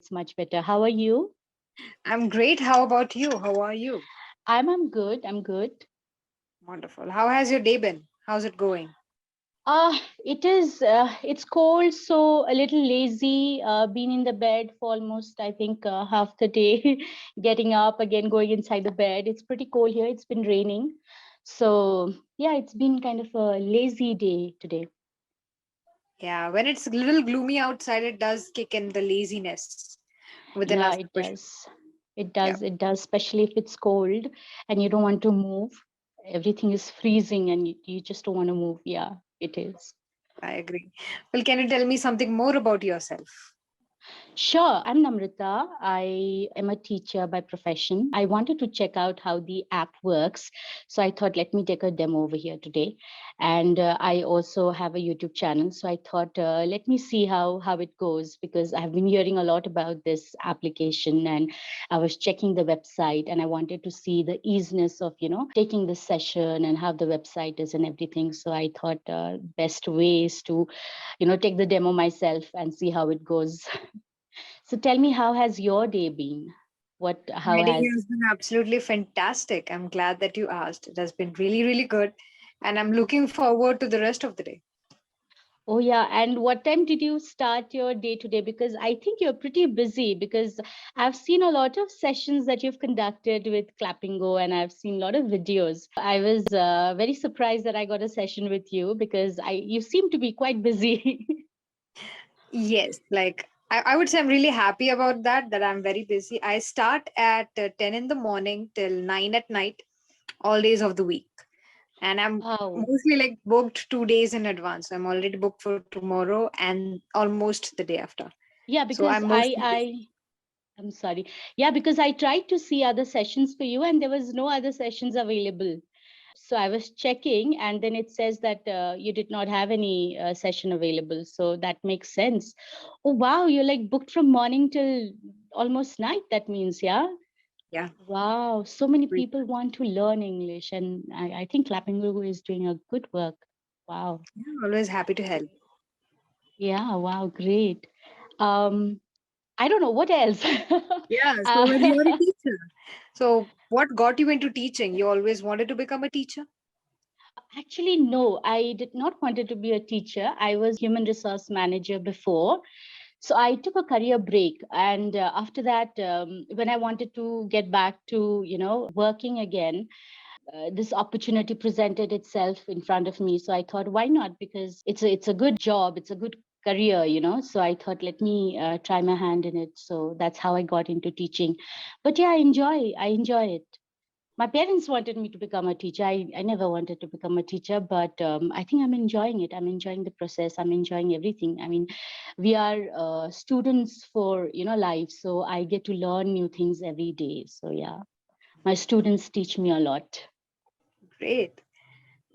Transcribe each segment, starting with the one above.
it's much better. How are you? I'm great. How about you? How are you? I'm good. I'm good. Wonderful. How has your day been? How's it going? It is. It's cold, so a little lazy. Been in the bed for almost, I think, half the day. Getting up again, going inside the bed. It's pretty cold here. It's been raining, so yeah, it's been kind of a lazy day today. Yeah, when it's a little gloomy outside, it does kick in the laziness within us Yeah, for it sure. does. It Yeah, does. It does, especially if it's cold and you don't want to move. Everything is freezing and you just don't want to move. Yeah, it is. I agree. Well, can you tell me something more about yourself? Sure, I'm Namrata. I am a teacher by profession. I wanted to check out how the app works. So I thought, let me take a demo over here today. And I also have a YouTube channel. So I thought, let me see how it goes because I've been hearing a lot about this application and I was checking the website and I wanted to see the easiness of, taking this session and how the website is and everything. So I thought best ways to, take the demo myself and see how it goes. So tell me, how has your day been? How My day has, has been absolutely fantastic. I'm glad that you asked. It has been really, really good. And I'm looking forward to the rest of the day. oh yeah, and what time did you start your day today? Because I think you're pretty busy because I've seen a lot of sessions that you've conducted with Clapingo and I've seen a lot of videos. I was very surprised that I got a session with you because you seem to be quite busy. Yes, like I would say I'm really happy about that I'm very busy. I start at 10 in the morning till 9 at night, all days of the week. And I'm Wow. mostly like booked 2 days in advance. I'm already booked for tomorrow and almost the day after. Yeah, So I'm because mostly busy. I'm sorry. Yeah, because I tried to see other sessions for you and there was no other sessions available. So I was checking, and then it says that you did not have any session available. So that makes sense. Oh, wow. You're like booked from morning till almost night. That means, yeah. Yeah, Wow. So many great. people want to learn English. And I think Clapping is doing a good work. Wow. Yeah, always happy to help. Yeah. Wow. Great. Um, I don't know what else. Yeah, so when uh, you're a teacher, so what got you into teaching? You always wanted to become a teacher? Actually, no, I did not wanted to be a teacher. I was human resource manager before. So I took a career break. And after that, when I wanted to get back to, working again, this opportunity presented itself in front of me. So I thought, why not? Because it's a good job. It's a good career, So I thought, let me try my hand in it. So that's how I got into teaching. But yeah, I enjoy it. My parents wanted me to become a teacher. I never wanted to become a teacher, but I think I'm enjoying it. I'm enjoying the process. I'm enjoying everything. I mean, we are students for life, so I get to learn new things every day. So yeah, my students teach me a lot. Great.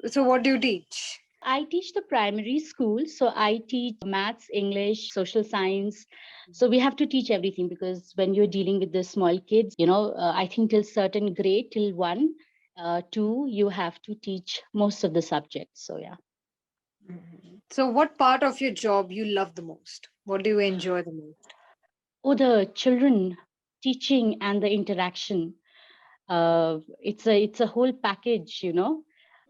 So what do you teach? I teach the primary school, so I teach maths, English, social science. So we have to teach everything because when you're dealing with the small kids, I think till certain grade, till one, two, you have to teach most of the subjects. So yeah. Mhm. So what part of your job you love the most? What do you enjoy the most? Oh, the children teaching and the interaction. It's a whole package.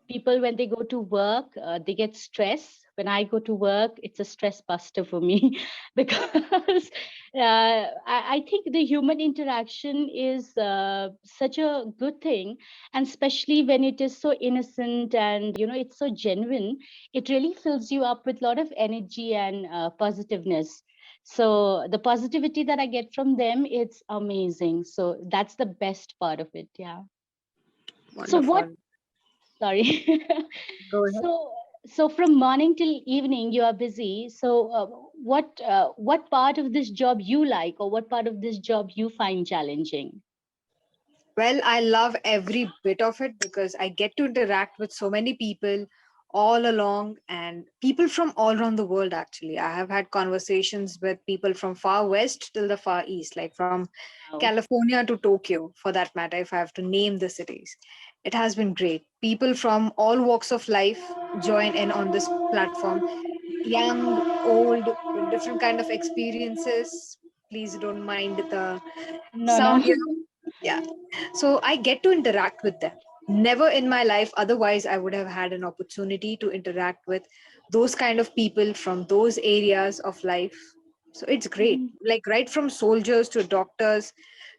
People when they go to work they get stressed. When I go to work, it's a stress buster for me because I think the human interaction is such a good thing, and especially when it is so innocent and it's so genuine. It really fills you up with a lot of energy and positiveness. So the positivity that I get from them, it's amazing. So that's the best part of it. Yeah. So what Wonderful. Sorry. Go ahead. So from morning till evening you are busy. So what part of this job you like, or what part of this job you find challenging? Well, I love every bit of it because I get to interact with so many people all along and people from all around the world. Actually, I have had conversations with people from far west till the far east, like from Wow. California to Tokyo, for that matter, if I have to name the cities. It has been great. People from all walks of life join in on this platform, young, old, with different kind of experiences. Please don't mind the No, no. sound here. Yeah. So I get to interact with them. Never in my life, otherwise, I would have had an opportunity to interact with those kind of people from those areas of life. So it's great. Mhm, Like right from soldiers to doctors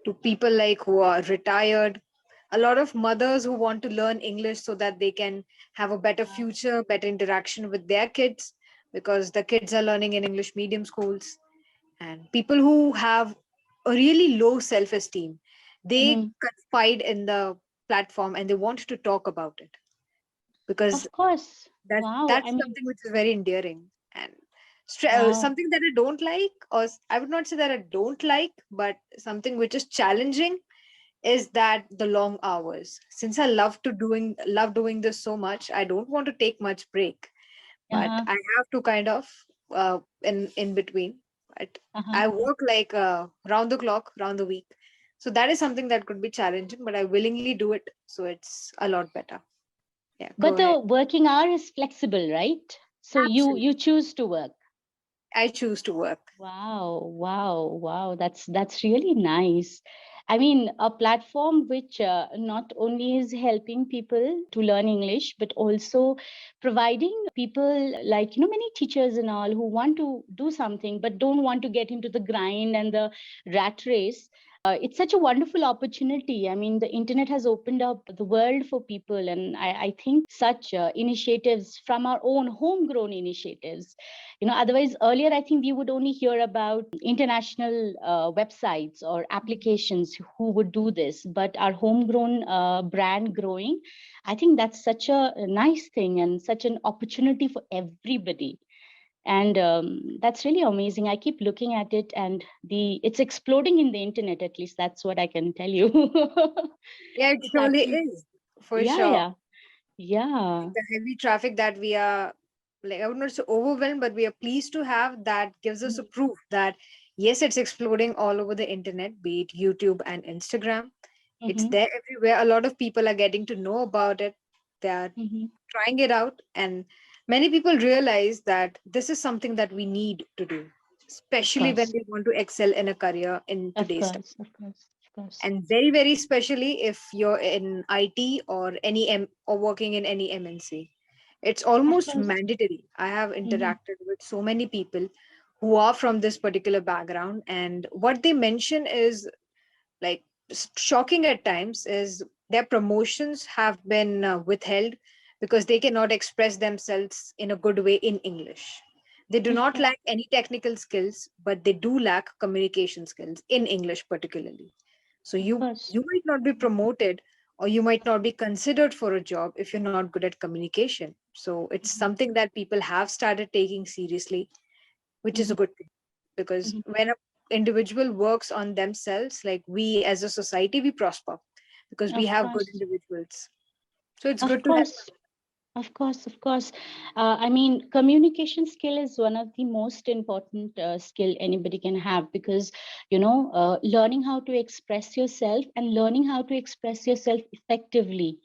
to people like who are retired. A lot of mothers who want to learn English so that they can have a better future, better interaction with their kids because the kids are learning in English medium schools, and people who have a really low self esteem, they mhm. confide in the platform and they want to talk about it because Of course. Wow. that's I mean, something which is very endearing. And wow. something that I don't like, or I would not say that I don't like, but something which is challenging is that the long hours. Since I love doing this so much, I don't want to take much break, but Uh-huh. I have to kind of in between. But Uh-huh. I work like round the clock, round the week. So that is something that could be challenging, but I willingly do it. So it's a lot better. Yeah, go But ahead. the working hour is flexible, right? So you Absolutely. choose to work. I choose to work. Wow, wow, wow. That's really nice. I mean, a platform which not only is helping people to learn English, but also providing people like, many teachers and all who want to do something but don't want to get into the grind and the rat race. It's such a wonderful opportunity. I mean, the internet has opened up the world for people, and I think such initiatives from our own homegrown initiatives. Otherwise, earlier, I think we would only hear about international websites or applications who would do this, but our homegrown brand growing, I think that's such a nice thing and such an opportunity for everybody. And that's really amazing. I keep looking at it, and it's exploding in the internet. At least that's what I can tell you. Yeah, it It's surely actually, is for yeah, sure. yeah, yeah. The heavy traffic that we are, like, I would not say overwhelmed, but we are pleased to have, that gives us a proof that yes, it's exploding all over the internet, be it YouTube and Instagram. It's Mm-hmm, there everywhere. A lot of people are getting to know about it. They are mm-hmm. trying it out, and many people realize that this is something that we need to do, Of especially when course, we want to excel in a career in of today's time. course, of course, of course, And very, very especially if you're in IT or or working in any MNC, it's of almost course. mandatory. I have Mm-hmm. interacted with so many people who are from this particular background, and what they mention is like shocking at times is their promotions have been withheld because they cannot express themselves in a good way in English. They do Of not course, lack any technical skills, but they do lack communication skills in English particularly. So of course. you might not be promoted, or you might not be considered for a job if you're not good at communication. So it's Mhm, something that people have started taking seriously, which is mhm, a good thing, because mhm. when a individual works on themselves, like we as a society, we prosper because we Of have good course, individuals. So it's of good to have. course. Of course, of course. I mean, communication skill is one of the most important skill anybody can have because, learning how to express yourself and learning how to express yourself effectively,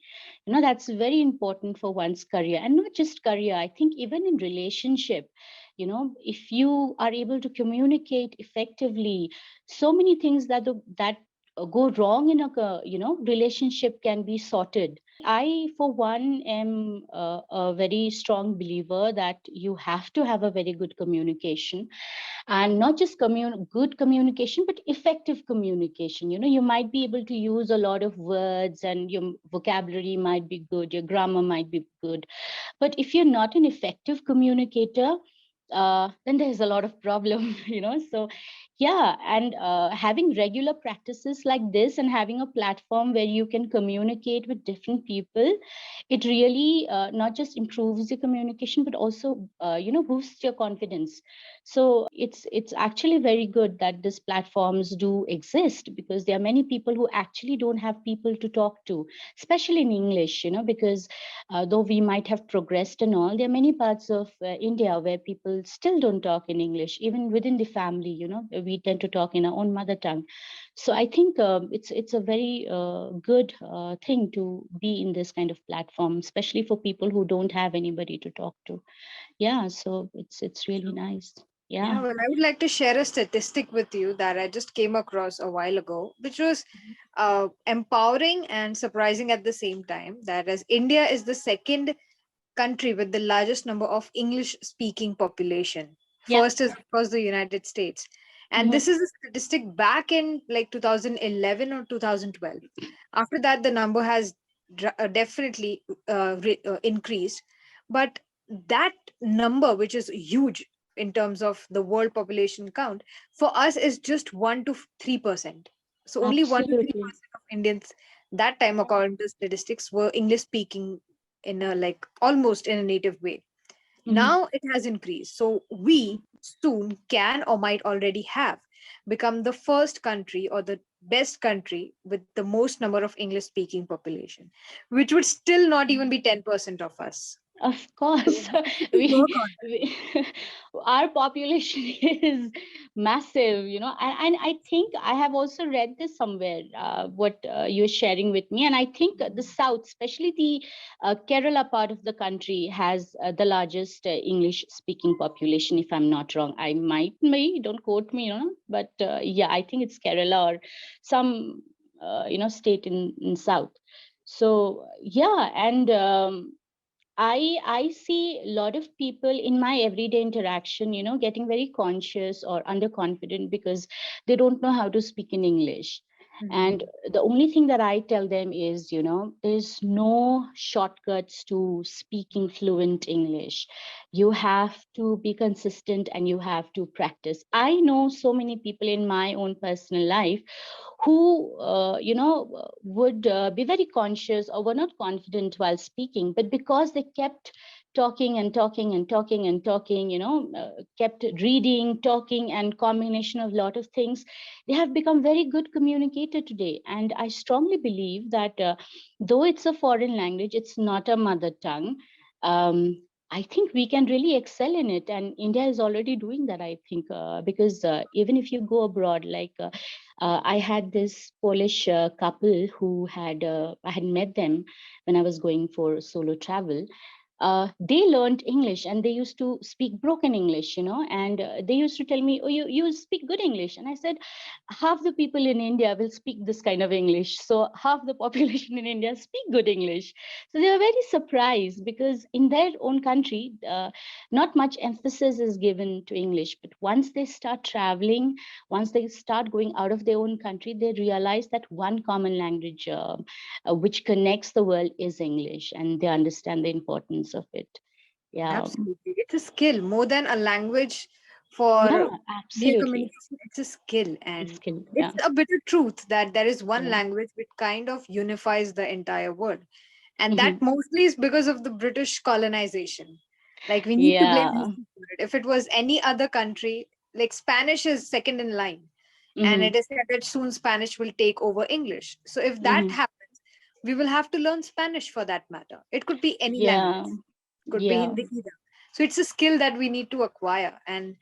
that's very important for one's career, and not just career. I think even in relationship, if you are able to communicate effectively, so many things that go wrong in a relationship can be sorted. I, for one, am a very strong believer that you have to have a very good communication, and not just good communication, but effective communication. You might be able to use a lot of words, and your vocabulary might be good, your grammar might be good, but if you're not an effective communicator, then there's a lot of problem. So yeah, and having regular practices like this and having a platform where you can communicate with different people, it really not just improves your communication, but also boosts your confidence. So it's actually very good that these platforms do exist, because there are many people who actually don't have people to talk to, especially in English, because though we might have progressed and all, there are many parts of India where people still don't talk in English. Even within the family, we tend to talk in our own mother tongue. So I think it's a very good thing to be in this kind of platform, especially for people who don't have anybody to talk to. Yeah, so it's really nice. Yeah, Yeah. well, I would like to share a statistic with you that I just came across a while ago, which was empowering and surprising at the same time. That as India is the second country with the largest number of English speaking population. Yeah. First is, of course, the United States. And Hmm. this is a statistic back in like 2011 or 2012. After that, the number has definitely increased. But that number, which is huge in terms of the world population count, for us is just 1 to 3%. So only 1 to Absolutely. 3% of Indians that time, according to statistics, were English speaking in a like almost in a native way. Hmm. Now it has increased. So we soon can or might already have become the first country or the best country with the most number of English speaking population, which would still not even be 10% of us. Of So course, we need to work we, on we our population is massive, and I think I have also read this somewhere, what you're sharing with me, and I think the south, especially the Kerala part of the country, has the largest English speaking population. If I'm not wrong, I might be, don't quote me, but yeah, I think it's Kerala or some state in south. So yeah, and I see a lot of people in my everyday interaction, getting very conscious or underconfident because they don't know how to speak in English. And it. the only thing that I tell them is, there's no shortcuts to speaking fluent English. You have to be consistent and you have to practice. I know so many people in my own personal life who would be very conscious or were not confident while speaking, but because they kept talking and talking and talking and talking, kept reading, talking, and combination of lot of things, they have become very good communicator today. And I strongly believe that though it's a foreign language, it's not a mother tongue. I think we can really excel in it, and India is already doing that. I think because even if you go abroad, like I had this Polish couple who I had met them when I was going for solo travel. They learned English and they used to speak broken English, and they used to tell me, "Oh, you speak good English." And I said, half the people in India will speak this kind of English. So half the population in India speak good English. So they were very surprised because in their own country, not much emphasis is given to English. But once they start traveling, once they start going out of their own country, they realize that one common language which connects the world is English, and they understand the importance of it. Yeah, Absolutely. It's a skill more than a language yeah, for mere absolutely. communication. It's a skill. It's And skill. it's Yeah, a bitter truth that there is one yeah. language which kind of unifies the entire world. And that Hmm. mostly is because of the British colonization. Like, we need to blame Yeah. history for it. If it was any other country, like Spanish is second in line. And Hmm. it is said that soon Spanish will take over English. So if that Hmm. happens, we will have to learn Spanish for that matter. It could be any language, Yeah, could be yeah. Hindi either. So it's a skill that we need to acquire. And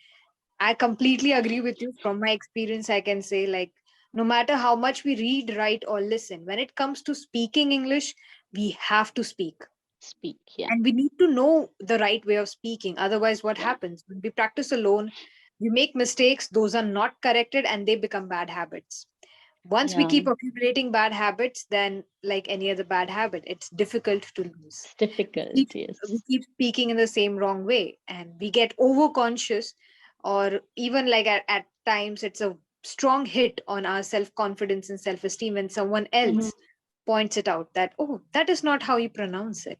I completely agree with you. From my experience, I can say, like, no matter how much we read, write, or listen, when it comes to speaking English, we have to speak. Speak. Yeah, And we need to know the right way of speaking. Otherwise, what yeah, happens? When we practice alone, we make mistakes, those are not corrected, and they become bad habits. Once we yeah. keep accumulating bad habits, then, like any other bad habit, it's difficult to lose. It's we keep difficult. we Yes. keep speaking in the same wrong way, and we get overconscious, or even like at times it's a strong hit on our self-confidence and self-esteem when someone Hmm. else points it out that, oh, that is not how you pronounce it.